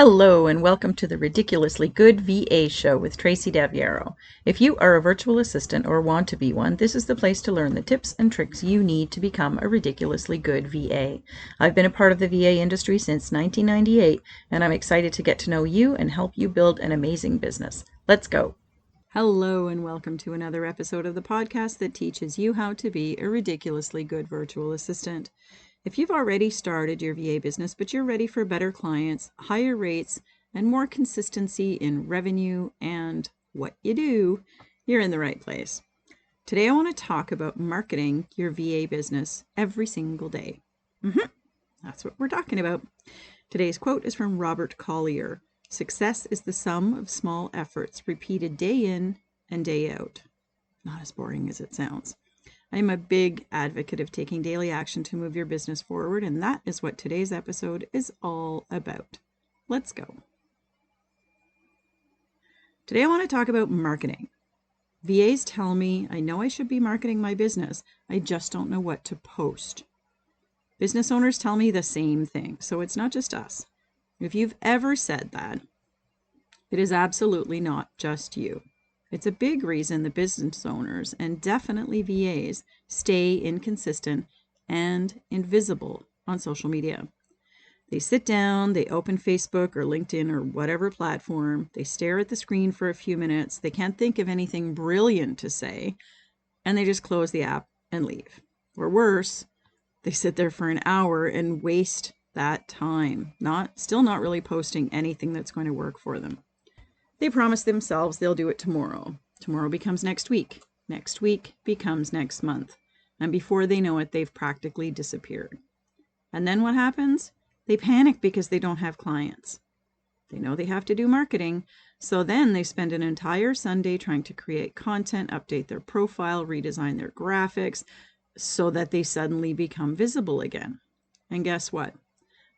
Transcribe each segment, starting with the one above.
Hello and welcome to the Ridiculously Good VA Show with Tracy Daviero. If you are a virtual assistant or want to be one, this is the place to learn the tips and tricks you need to become a ridiculously good VA. I've been a part of the VA industry since 1998, and I'm excited to get to know you and help you build an amazing business. Let's go. Hello and welcome to another episode of the podcast that teaches you how to be a ridiculously good virtual assistant. If you've already started your VA business, but you're ready for better clients, higher rates, and more consistency in revenue and what you do, you're in the right place. Today, I want to talk about marketing your VA business every single day. That's what we're talking about. Today's quote is from Robert Collier. Success is the sum of small efforts repeated day in and day out. Not as boring as it sounds. I am a big advocate of taking daily action to move your business forward, and that is what today's episode is all about. Let's go. Today I want to talk about marketing. VAs tell me, I know I should be marketing my business, I just don't know what to post. Business owners tell me the same thing, so it's not just us. If you've ever said that, it is absolutely not just you. It's a big reason the business owners, and definitely VAs, stay inconsistent and invisible on social media. They sit down, they open Facebook or LinkedIn or whatever platform, they stare at the screen for a few minutes, they can't think of anything brilliant to say, and they just close the app and leave. Or worse, they sit there for an hour and waste that time, still not really posting anything that's going to work for them. They promise themselves they'll do it tomorrow. Tomorrow becomes next week. Next week becomes next month. And before they know it, they've practically disappeared. And then what happens? They panic because they don't have clients. They know they have to do marketing. So then they spend an entire Sunday trying to create content, update their profile, redesign their graphics, so that they suddenly become visible again. And guess what?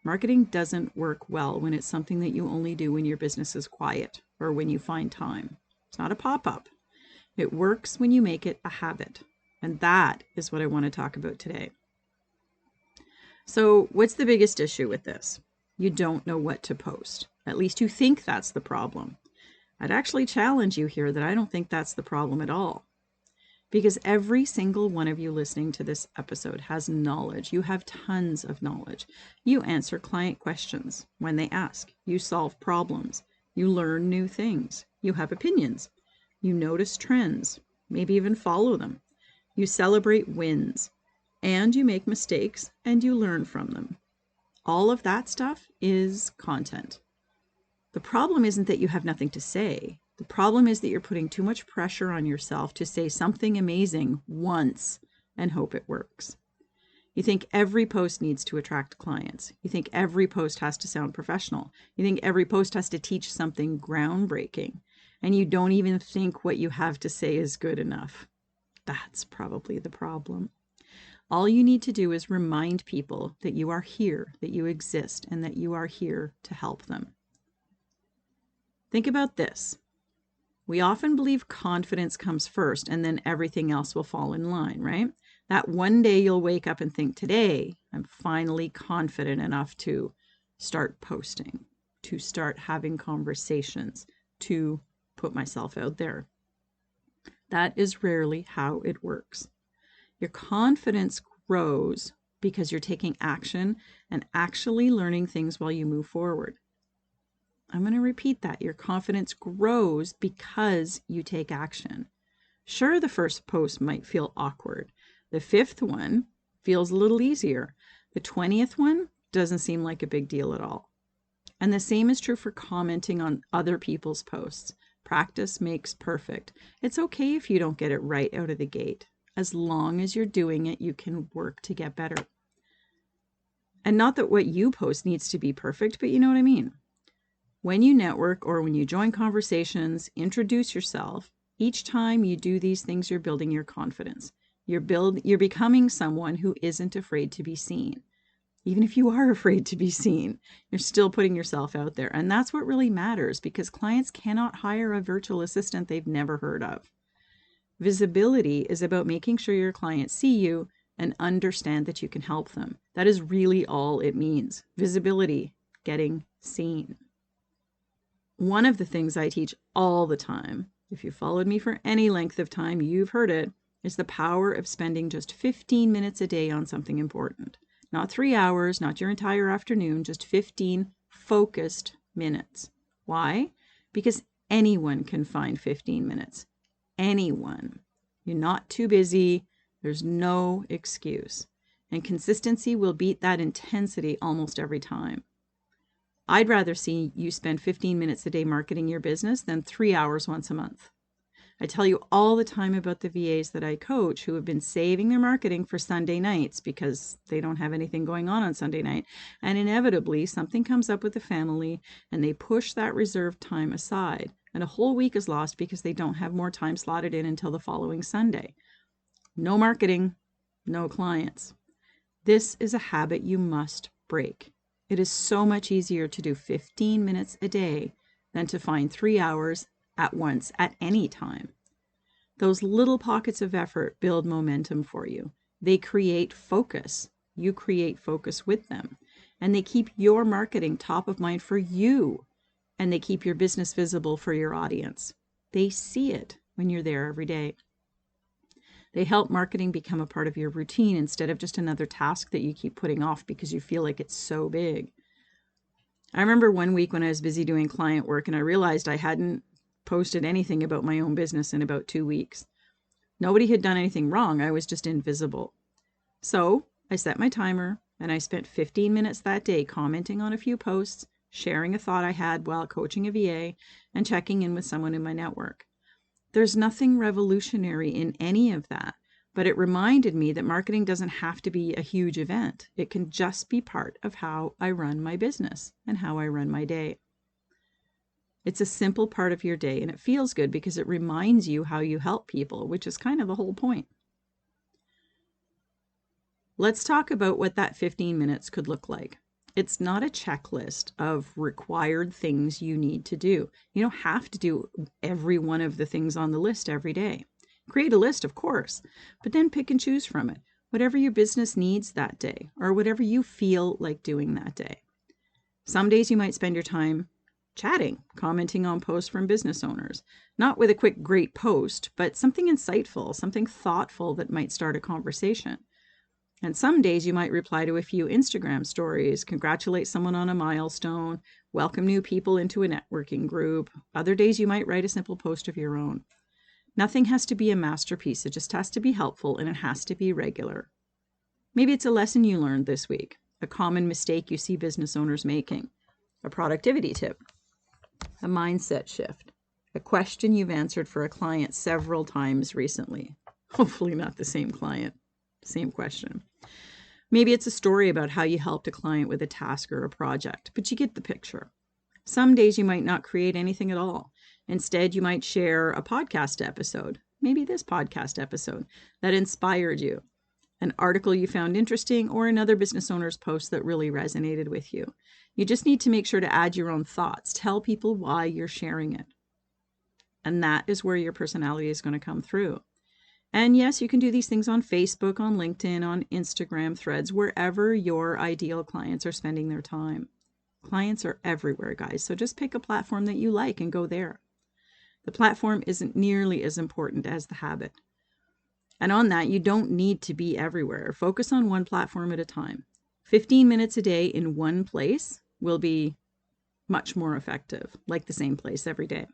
Marketing doesn't work well when it's something that you only do when your business is quiet or when you find time. It's not a pop-up. It works when you make it a habit. And that is what I want to talk about today. So what's the biggest issue with this? You don't know what to post. At least you think that's the problem. I'd actually challenge you here that I don't think that's the problem at all. Because every single one of you listening to this episode has knowledge. You have tons of knowledge. You answer client questions when they ask. You solve problems. You learn new things. You have opinions. You notice trends, maybe even follow them. You celebrate wins. And you make mistakes and you learn from them. All of that stuff is content. The problem isn't that you have nothing to say. The problem is that you're putting too much pressure on yourself to say something amazing once and hope it works. You think every post needs to attract clients. You think every post has to sound professional. You think every post has to teach something groundbreaking. And you don't even think what you have to say is good enough. That's probably the problem. All you need to do is remind people that you are here, that you exist, and that you are here to help them. Think about this. We often believe confidence comes first and then everything else will fall in line, right? That one day you'll wake up and think, today, I'm finally confident enough to start posting, to start having conversations, to put myself out there. That is rarely how it works. Your confidence grows because you're taking action and actually learning things while you move forward. I'm going to repeat that. Your confidence grows because you take action. Sure, the first post might feel awkward. The 5th one feels a little easier. The 20th one doesn't seem like a big deal at all. And the same is true for commenting on other people's posts. Practice makes perfect. It's okay if you don't get it right out of the gate. As long as you're doing it, you can work to get better. And not that what you post needs to be perfect, but you know what I mean. When you network or when you join conversations, introduce yourself. Each time you do these things, you're building your confidence. You're becoming someone who isn't afraid to be seen. Even if you are afraid to be seen, you're still putting yourself out there. And that's what really matters because clients cannot hire a virtual assistant they've never heard of. Visibility is about making sure your clients see you and understand that you can help them. That is really all it means. Visibility, getting seen. One of the things I teach all the time, if you followed me for any length of time, you've heard it, is the power of spending just 15 minutes a day on something important. Not 3 hours, not your entire afternoon, just 15 focused minutes. Why? Because anyone can find 15 minutes. Anyone. You're not too busy. There's no excuse. And consistency will beat that intensity almost every time. I'd rather see you spend 15 minutes a day marketing your business than 3 hours once a month. I tell you all the time about the VAs that I coach who have been saving their marketing for Sunday nights because they don't have anything going on Sunday night. And inevitably, something comes up with the family and they push that reserved time aside. And a whole week is lost because they don't have more time slotted in until the following Sunday. No marketing, no clients. This is a habit you must break. It is so much easier to do 15 minutes a day than to find 3 hours at once at any time. Those little pockets of effort build momentum for you. They create focus. You create focus with them. And they keep your marketing top of mind for you. And they keep your business visible for your audience. They see it when you're there every day. They help marketing become a part of your routine instead of just another task that you keep putting off because you feel like it's so big. I remember one week when I was busy doing client work and I realized I hadn't posted anything about my own business in about 2 weeks. Nobody had done anything wrong. I was just invisible. So I set my timer and I spent 15 minutes that day commenting on a few posts, sharing a thought I had while coaching a VA, and checking in with someone in my network. There's nothing revolutionary in any of that, but it reminded me that marketing doesn't have to be a huge event. It can just be part of how I run my business and how I run my day. It's a simple part of your day, and it feels good because it reminds you how you help people, which is kind of the whole point. Let's talk about what that 15 minutes could look like. It's not a checklist of required things you need to do. You don't have to do every one of the things on the list every day. Create a list, of course, but then pick and choose from it, whatever your business needs that day, or whatever you feel like doing that day. Some days you might spend your time chatting, commenting on posts from business owners, not with a quick, great post, but something insightful, something thoughtful that might start a conversation. And some days you might reply to a few Instagram stories, congratulate someone on a milestone, welcome new people into a networking group. Other days you might write a simple post of your own. Nothing has to be a masterpiece. It just has to be helpful and it has to be regular. Maybe it's a lesson you learned this week, a common mistake you see business owners making, a productivity tip, a mindset shift, a question you've answered for a client several times recently. Hopefully not the same client, same question. Maybe it's a story about how you helped a client with a task or a project, but you get the picture. Some days you might not create anything at all. Instead, you might share a podcast episode, maybe this podcast episode, that inspired you, an article you found interesting, or another business owner's post that really resonated with you. You just need to make sure to add your own thoughts. Tell people why you're sharing it. And that is where your personality is going to come through. And yes, you can do these things on Facebook, on LinkedIn, on Instagram, Threads, wherever your ideal clients are spending their time. Clients are everywhere, guys. So just pick a platform that you like and go there. The platform isn't nearly as important as the habit. And on that, you don't need to be everywhere. Focus on one platform at a time. 15 minutes a day in one place will be much more effective, like the same place every day.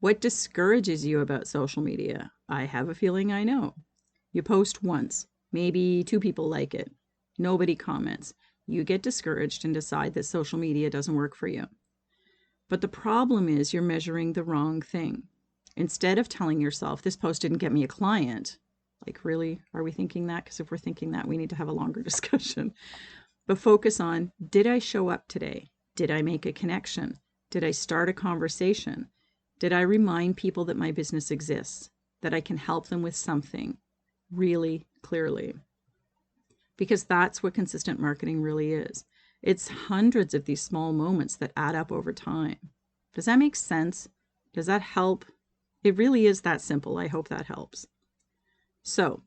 What discourages you about social media? I have a feeling I know. You post once, maybe 2 people like it. Nobody comments. You get discouraged and decide that social media doesn't work for you. But the problem is you're measuring the wrong thing. Instead of telling yourself, this post didn't get me a client, like, really? Are we thinking that? Because if we're thinking that, we need to have a longer discussion. But focus on, did I show up today? Did I make a connection? Did I start a conversation? Did I remind people that my business exists, that I can help them with something really clearly? Because that's what consistent marketing really is. It's hundreds of these small moments that add up over time. Does that make sense? Does that help? It really is that simple. I hope that helps. So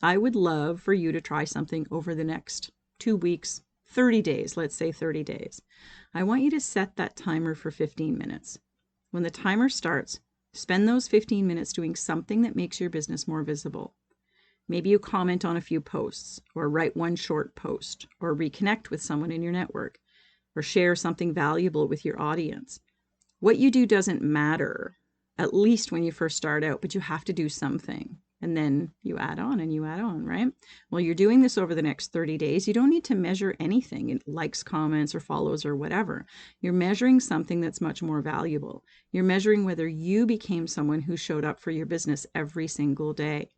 I would love for you to try something over the next 2 weeks, 30 days, let's say 30 days. I want you to set that timer for 15 minutes. When the timer starts, spend those 15 minutes doing something that makes your business more visible. Maybe you comment on a few posts, or write one short post, or reconnect with someone in your network, or share something valuable with your audience. What you do doesn't matter, at least when you first start out, but you have to do something. And then you add on and you add on, right? Well, you're doing this over the next 30 days. You don't need to measure anything, likes, comments, or follows, or whatever. You're measuring something that's much more valuable. You're measuring whether you became someone who showed up for your business every single day.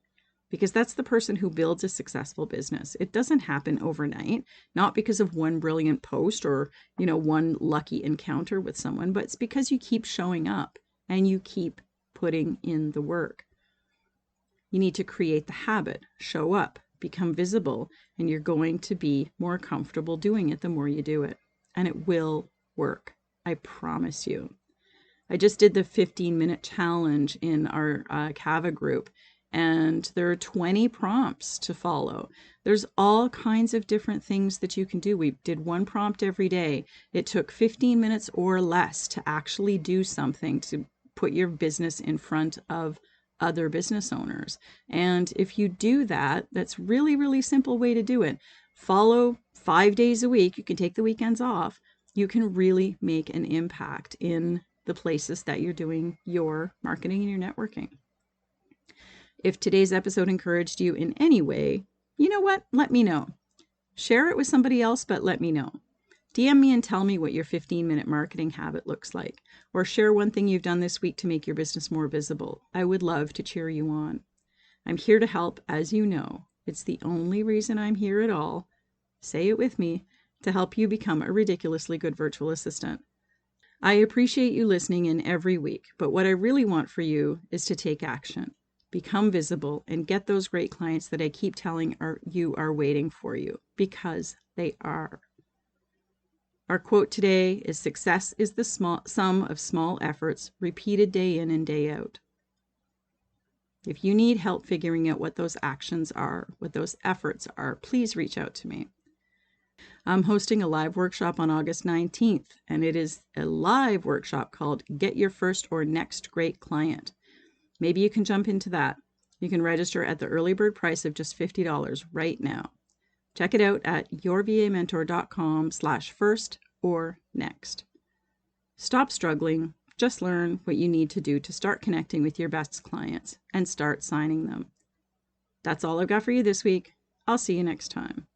Because that's the person who builds a successful business. It doesn't happen overnight, not because of one brilliant post or, one lucky encounter with someone, but it's because you keep showing up and you keep putting in the work. You need to create the habit, show up, become visible, and you're going to be more comfortable doing it the more you do it. And it will work. I promise you. I just did the 15-minute challenge in our Kava group, and there are 20 prompts to follow. There's all kinds of different things that you can do. We did one prompt every day. It took 15 minutes or less to actually do something to put your business in front of other business owners. And if you do that, that's really, really simple way to do it. Follow 5 days a week. You can take the weekends off. You can really make an impact in the places that you're doing your marketing and your networking. If today's episode encouraged you in any way, you know what? Let me know. Share it with somebody else, but let me know. DM me and tell me what your 15-minute marketing habit looks like, or share one thing you've done this week to make your business more visible. I would love to cheer you on. I'm here to help, as you know. It's the only reason I'm here at all. Say it with me, to help you become a ridiculously good virtual assistant. I appreciate you listening in every week, but what I really want for you is to take action, become visible, and get those great clients that I keep telling you are waiting for you, because they are. Our quote today is, "Success is the sum of small efforts repeated day in and day out." If you need help figuring out what those actions are, what those efforts are, please reach out to me. I'm hosting a live workshop on August 19th, and it is a live workshop called Get Your First or Next Great Client. Maybe you can jump into that. You can register at the early bird price of just $50 right now. Check it out at yourvamentor.com/first or next. Stop struggling. Just learn what you need to do to start connecting with your best clients and start signing them. That's all I've got for you this week. I'll see you next time.